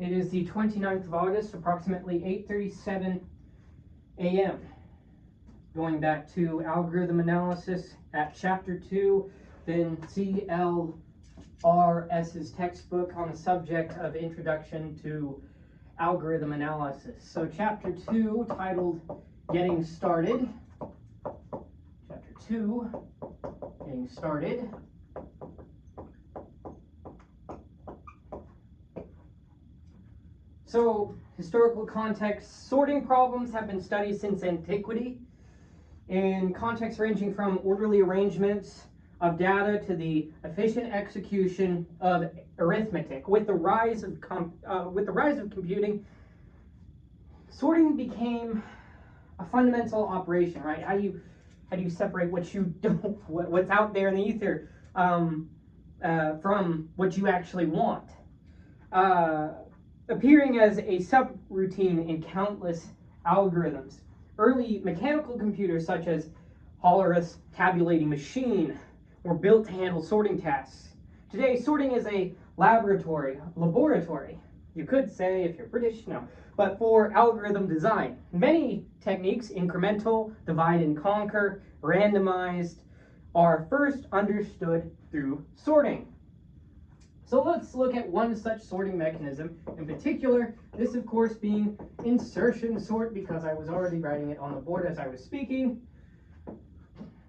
It is the 29th of August, approximately 8:37 a.m. Going back to algorithm analysis at Chapter 2, then CLRS's textbook on the subject of Introduction to Algorithm Analysis. So Chapter 2, titled Getting Started. Chapter 2, Getting Started. So, historical context, sorting problems have been studied since antiquity in contexts ranging from orderly arrangements of data to the efficient execution of arithmetic. With the rise of computing, sorting became a fundamental operation, right? How do you separate what you don't, what's out there in the ether, from what you actually want? Appearing as a subroutine in countless algorithms. Early mechanical computers such as Hollerith's tabulating machine were built to handle sorting tasks. Today, sorting is a laboratory, you could say if you're British, no, but for algorithm design. Many techniques, incremental, divide and conquer, randomized, are first understood through sorting. So let's look at one such sorting mechanism in particular, this of course being insertion sort, because I was already writing it on the board as I was speaking.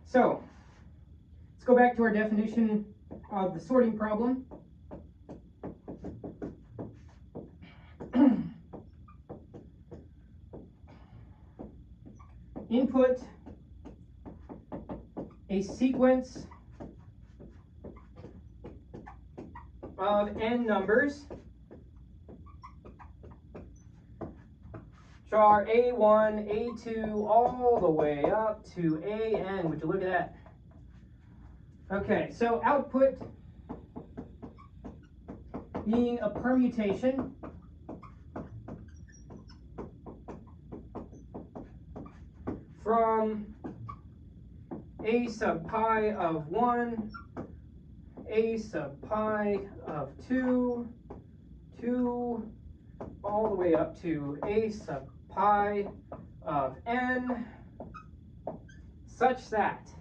So let's go back to our definition of the sorting problem. Input a sequence of n numbers, which are A1, A2, all the way up to AN. Would you look at that? Okay, so output being a permutation from A sub pi of 1, A sub pi of 2, 2, all the way up to A sub pi of n, such that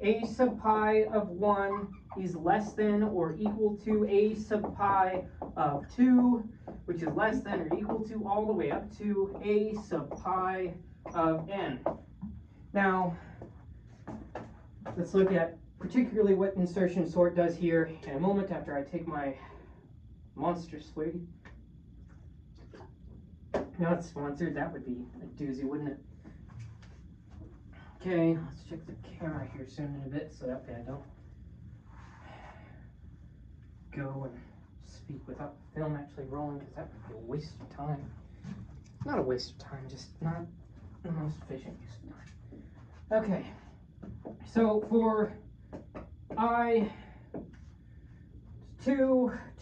A sub pi of 1 is less than or equal to A sub pi of 2, which is less than or equal to all the way up to A sub pi of n. Now, let's look at particularly what insertion sort does here in a moment after I take my monster swig. Not sponsored, that would be a doozy, wouldn't it? Okay, let's check the camera here soon in a bit so that way I don't go and speak without the film actually rolling, because that would be a waste of time. Not a waste of time, just not the most efficient use of time. Okay, so for I2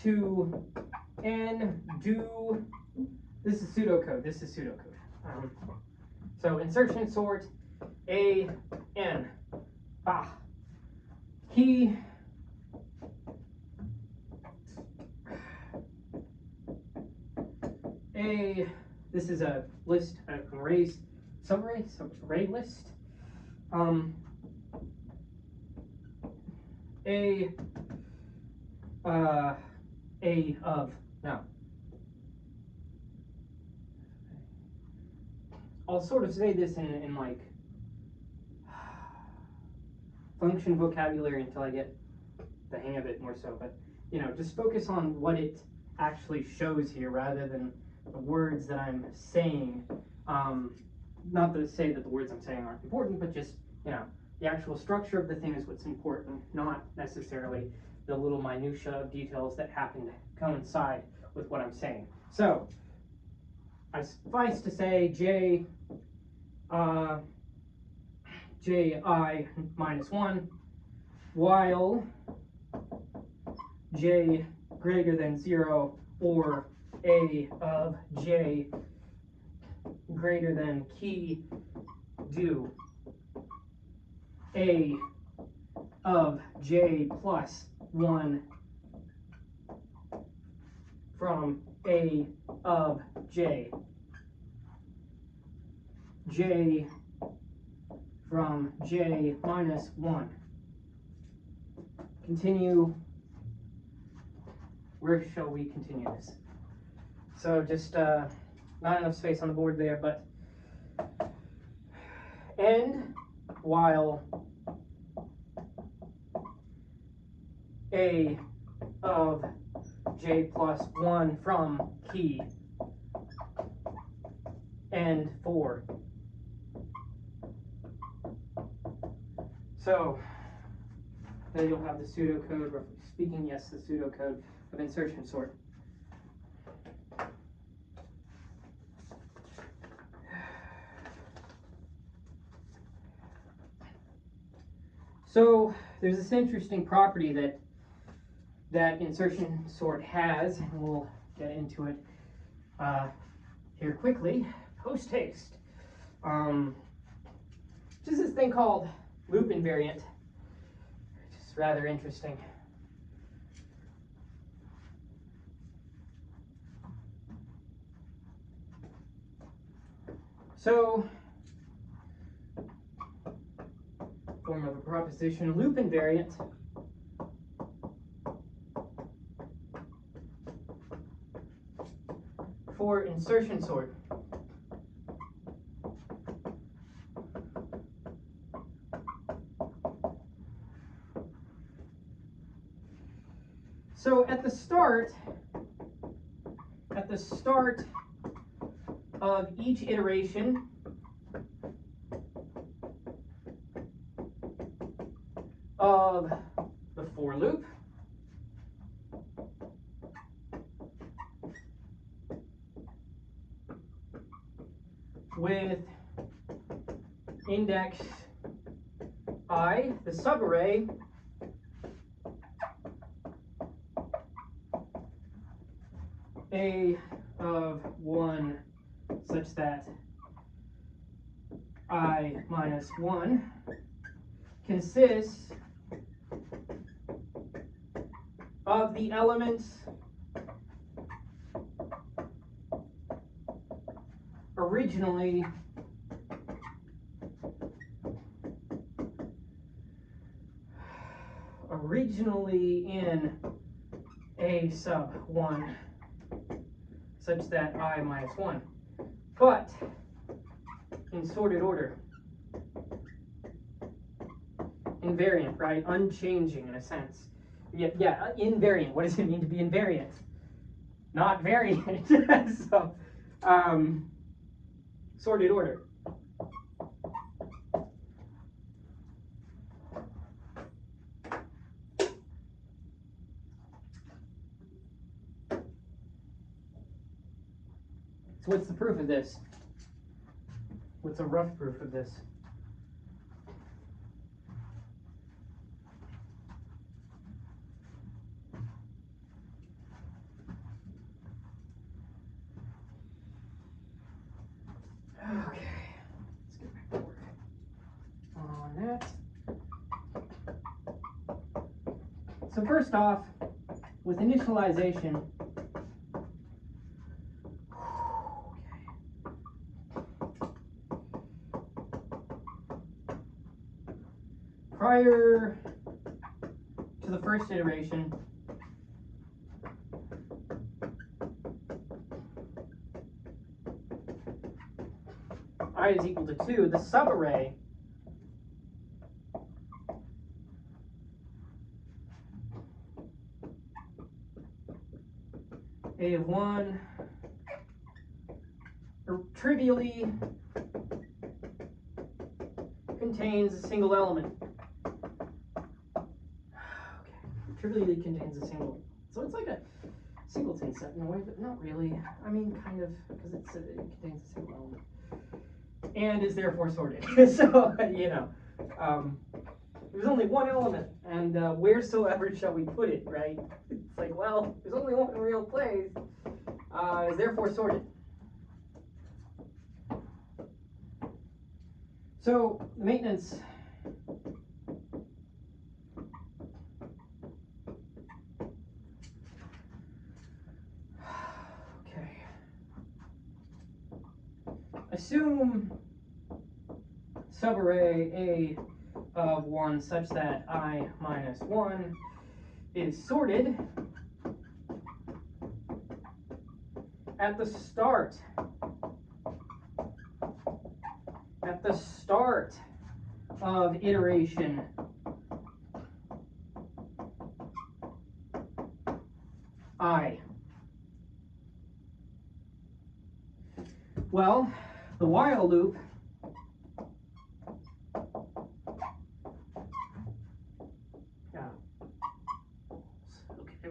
to n do, this is pseudocode, so insertion sort A n, key A, this is a list, an array list. I'll sort of say this in like function vocabulary until I get the hang of it more so, but just focus on what it actually shows here rather than the words that I'm saying. Not to say that the words I'm saying aren't important, but just the actual structure of the thing is what's important, not necessarily the little minutia of details that happen to coincide with what I'm saying. So I suffice to say Ji minus 1 while J greater than 0 or A of J greater than key do A of J plus 1 from A of J. J from J minus 1. Continue. Where shall we continue this? So just not enough space on the board there, but end while A of J plus 1 from key end 4. So then you'll have the pseudocode, roughly speaking, yes, the pseudocode of insertion sort. So there's this interesting property that insertion sort has, and we'll get into it here quickly, post haste. Which is this thing called loop invariant, which is rather interesting. So, form of a proposition, loop invariant for insertion sort. So at the start of each iteration, of the for loop, with index I, the subarray, A of 1 such that I minus 1 consists of the elements originally in A sub 1 such that I minus 1, but in sorted order. Invariant, right? Unchanging in a sense. Yeah, invariant. What does it mean to be invariant? Not variant. So, sorted order. So what's the proof of this? What's a rough proof of this? Okay, let's get back to work on that. So first off, with initialization, prior to the first iteration, I is equal to 2, the subarray A of 1 trivially contains a single element. Okay, trivially contains a single. So it's like a singleton set in a way, but not really. I mean, kind of, because it contains a single element. And is therefore sorted. So, you know, there's only one element, and wheresoever shall we put it, right? It's like, well, there's only one real place, is therefore sorted. So, the maintenance assume subarray A of 1 such that I minus 1 is sorted at the start of iteration I. Well, the while loop the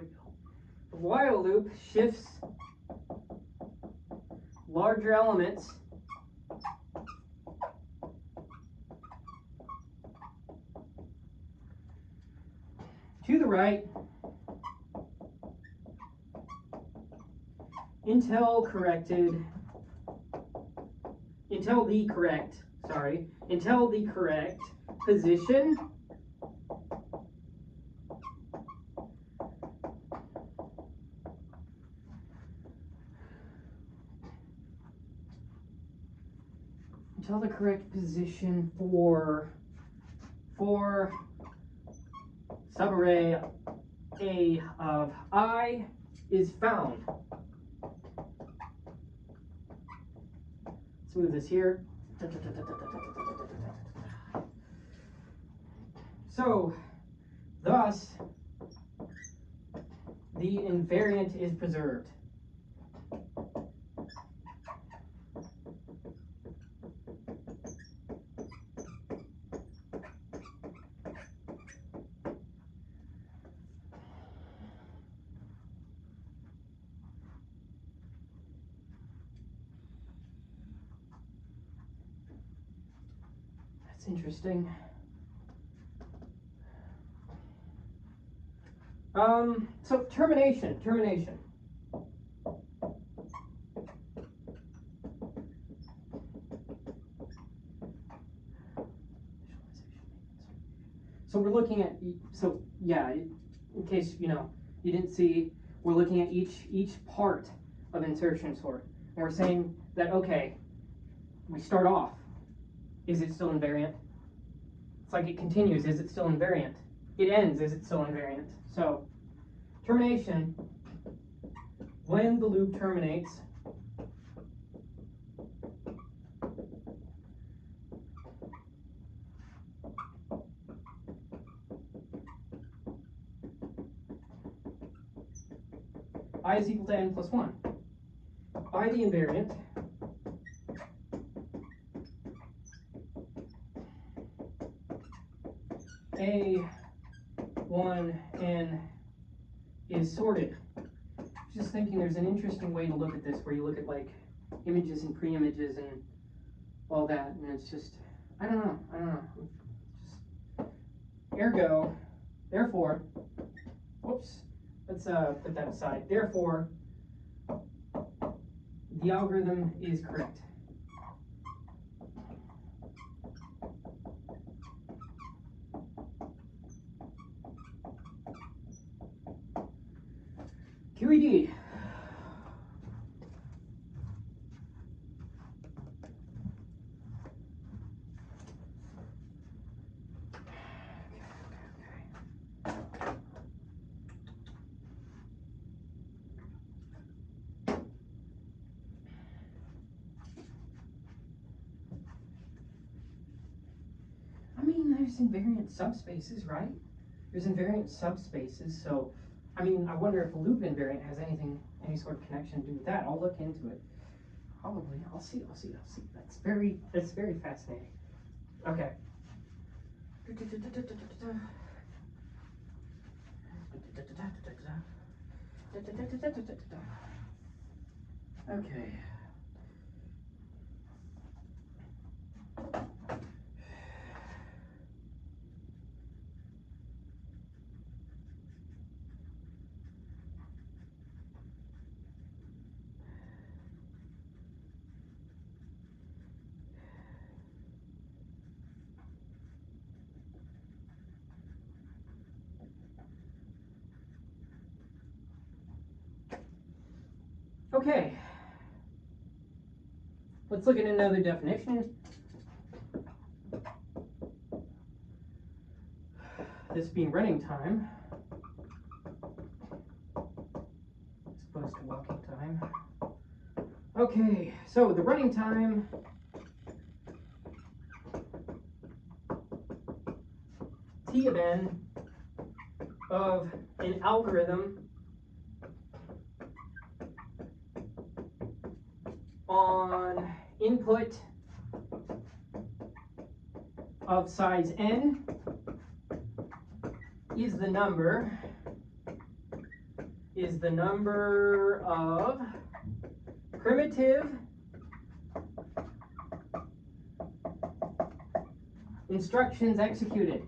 while loop shifts larger elements to the right until the correct position for subarray A of I is found. Let's move this here. So, thus, the invariant is preserved. That's interesting. So termination. So we're looking at, in case you didn't see, we're looking at each part of insertion sort. And we're saying that, okay, we start off, is it still invariant? It's like it continues, is it still invariant? It ends, is it still invariant? So termination, when the loop terminates, I is equal to n plus 1. By the invariant, A1n is sorted. Just thinking there's an interesting way to look at this where you look at like images and pre-images and all that, and it's just, I don't know. Just, therefore, whoops, let's put that aside. Therefore, the algorithm is correct. QED. I mean, there's invariant subspaces, right? There's invariant subspaces, so I mean, I wonder if a loop invariant has any sort of connection to do with that. I'll look into it. Probably. I'll see. That's very fascinating. Okay. Okay. Okay. Let's look at another definition. This being running time, as opposed to walking time. Okay, so the running time T of n of an algorithm on input of size n is the number of primitive instructions executed.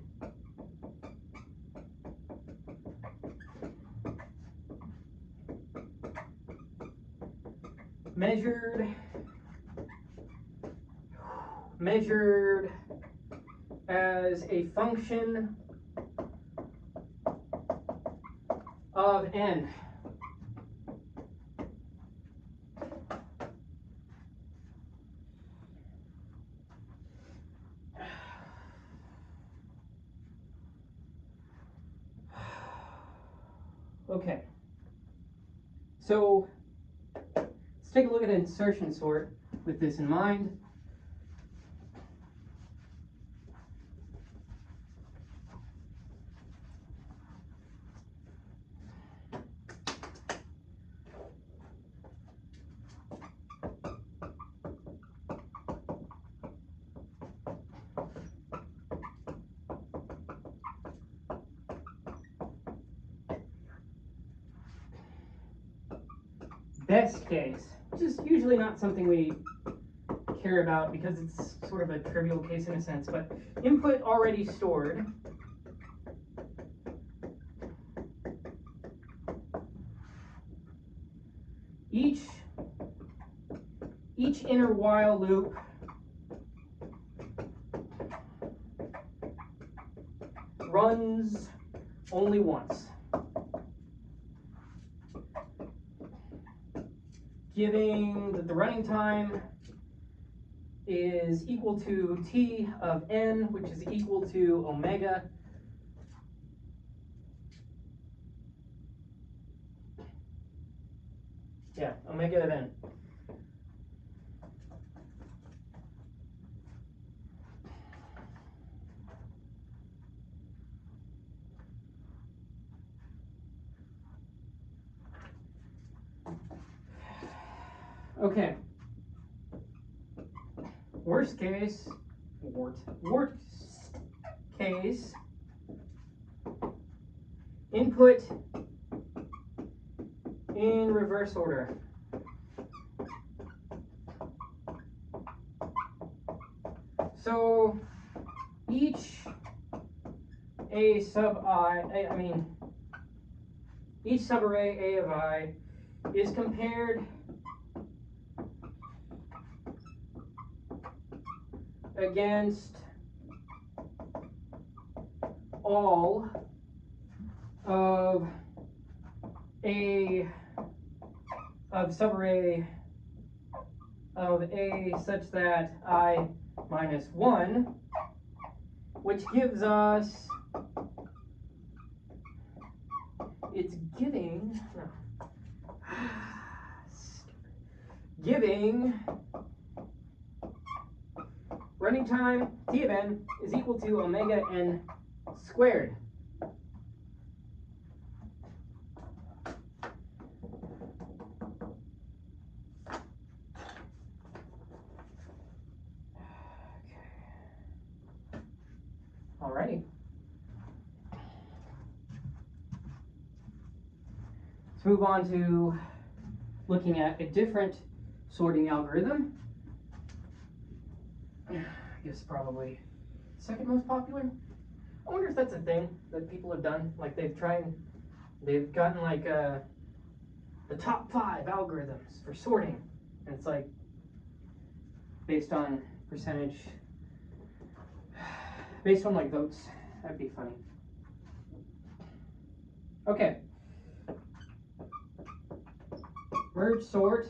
Measured as a function of n. Okay, so let's take a look at insertion sort with this in mind. Best case, which is usually not something we care about because it's sort of a trivial case in a sense, but input already stored. Each inner while loop runs only once, giving that the running time is equal to T of n, which is equal to omega omega of n. Okay. Worst case, input in reverse order. So each each subarray A of I is compared against all of subarray of A such that I minus 1, which gives us, giving running time T of n is equal to omega n squared. Alrighty. Let's move on to looking at a different sorting algorithm. I guess probably second most popular. I wonder if that's a thing that people have done. Like they've gotten like the top 5 algorithms for sorting, and it's like based on percentage, based on like votes. That'd be funny. Okay. Merge sort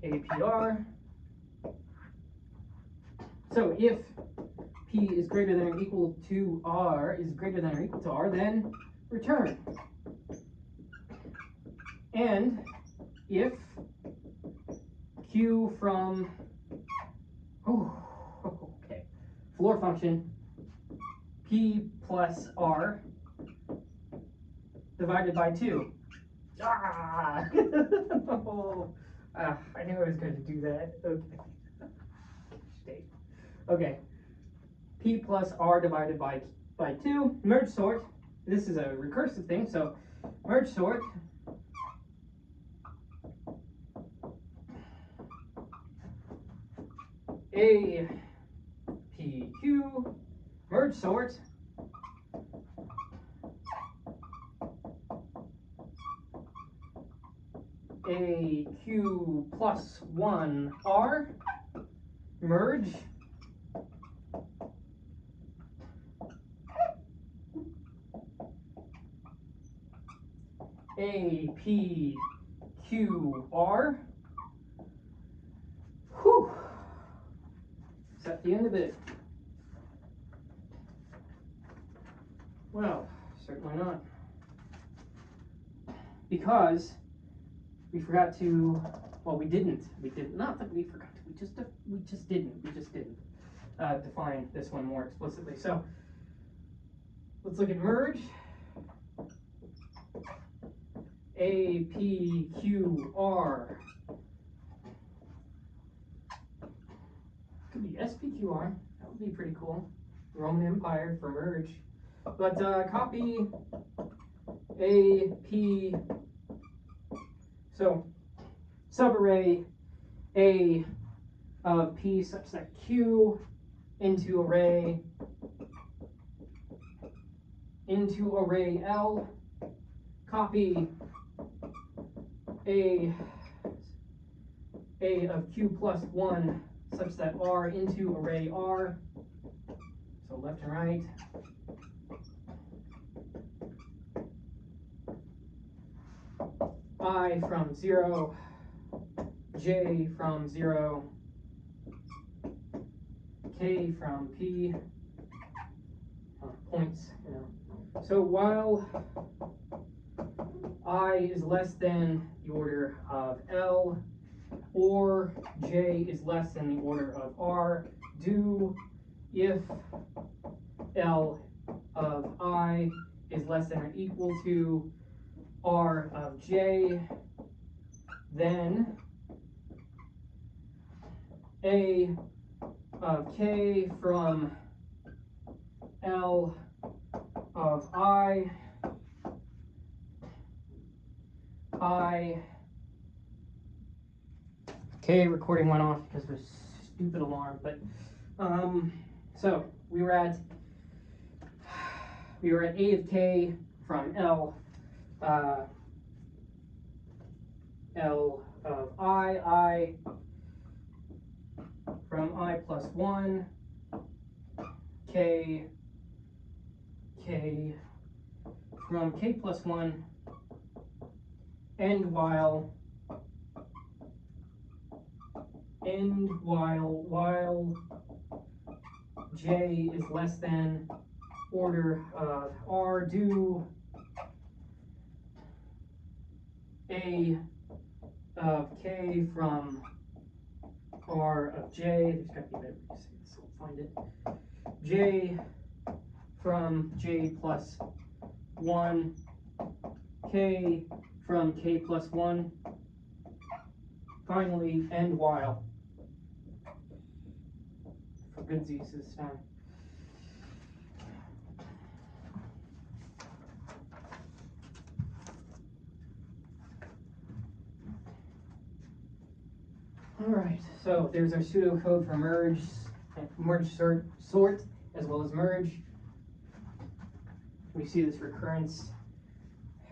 APR. So if P is greater than or equal to R is greater than or equal to R, then return. And if Q from floor function P plus R divided by 2. Ah! I knew I was going to do that. Okay. Okay. P plus R divided by 2. Merge sort. This is a recursive thing, so merge sort. A P Q merge sort A Q plus 1 R merge A P Q R. Whew. Is that the end of it? Well, certainly not. Because we forgot to, well, we didn't. Not that we forgot to, we just didn't define this one more explicitly. So let's look at merge. A, P, Q, R. Could be SPQR. That would be pretty cool. Roman Empire for merge. But copy A, P. So subarray A of P such that Q into array L. Copy A of Q plus 1 such that R into array R. So left and right. I from 0, J from 0, K from P, points, you know. So while I is less than the order of L, or J is less than the order of R, do if L of I is less than or equal to R of J, then A of K from L of I, okay, recording went off because of a stupid alarm, but so we were at A of K from L of I from I plus 1, K from K plus 1, and while J is less than order of R, do A of K from R of J, there's got to be a better way to say this, I'll find it. J from J plus 1, K from K plus 1, finally, and while. For goodsies this time. Alright, so there's our pseudocode for merge sort, as well as merge. We see this recurrence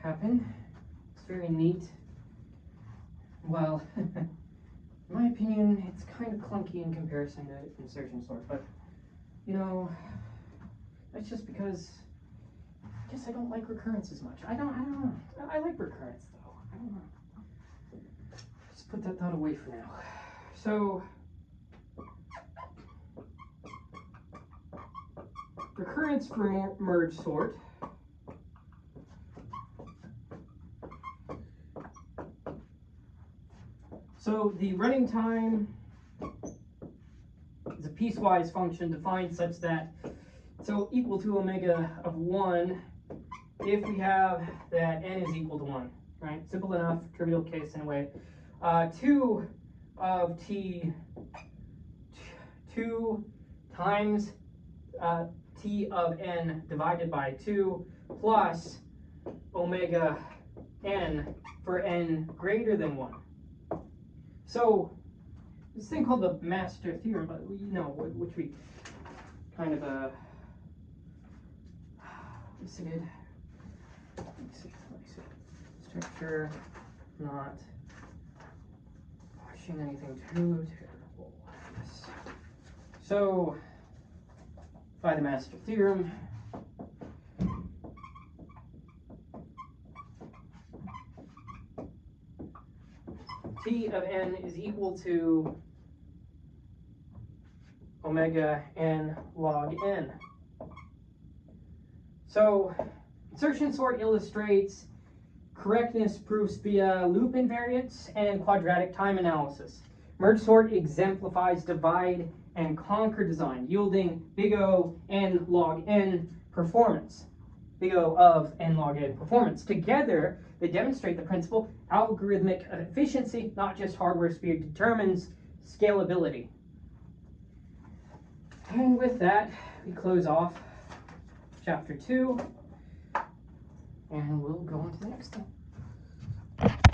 happen. It's very neat. Well, in my opinion, it's kind of clunky in comparison to insertion sort, but, you know, that's just because I guess I don't like recurrence as much. I don't know. I like recurrence, though. I don't know. It's put that thought away for now. So, recurrence for merge sort. So the running time is a piecewise function defined such that, so equal to omega of 1 if we have that n is equal to 1, right? Simple enough, trivial case in a way. 2 of t, 2 times t of n divided by 2 plus omega n for n greater than 1. So this thing called the master theorem, but which we kind of listed. Let me see. Structure, not pushing anything too terrible. Yes. So by the master theorem, t of n is equal to omega n log n. So insertion sort illustrates correctness proofs via loop invariance and quadratic time analysis. Merge sort exemplifies divide and conquer design, yielding big O n log n performance. Big O of n log n performance. Together, they demonstrate the principle algorithmic efficiency, not just hardware speed, determines scalability. And with that, we close off chapter 2, and we'll go on to the next thing.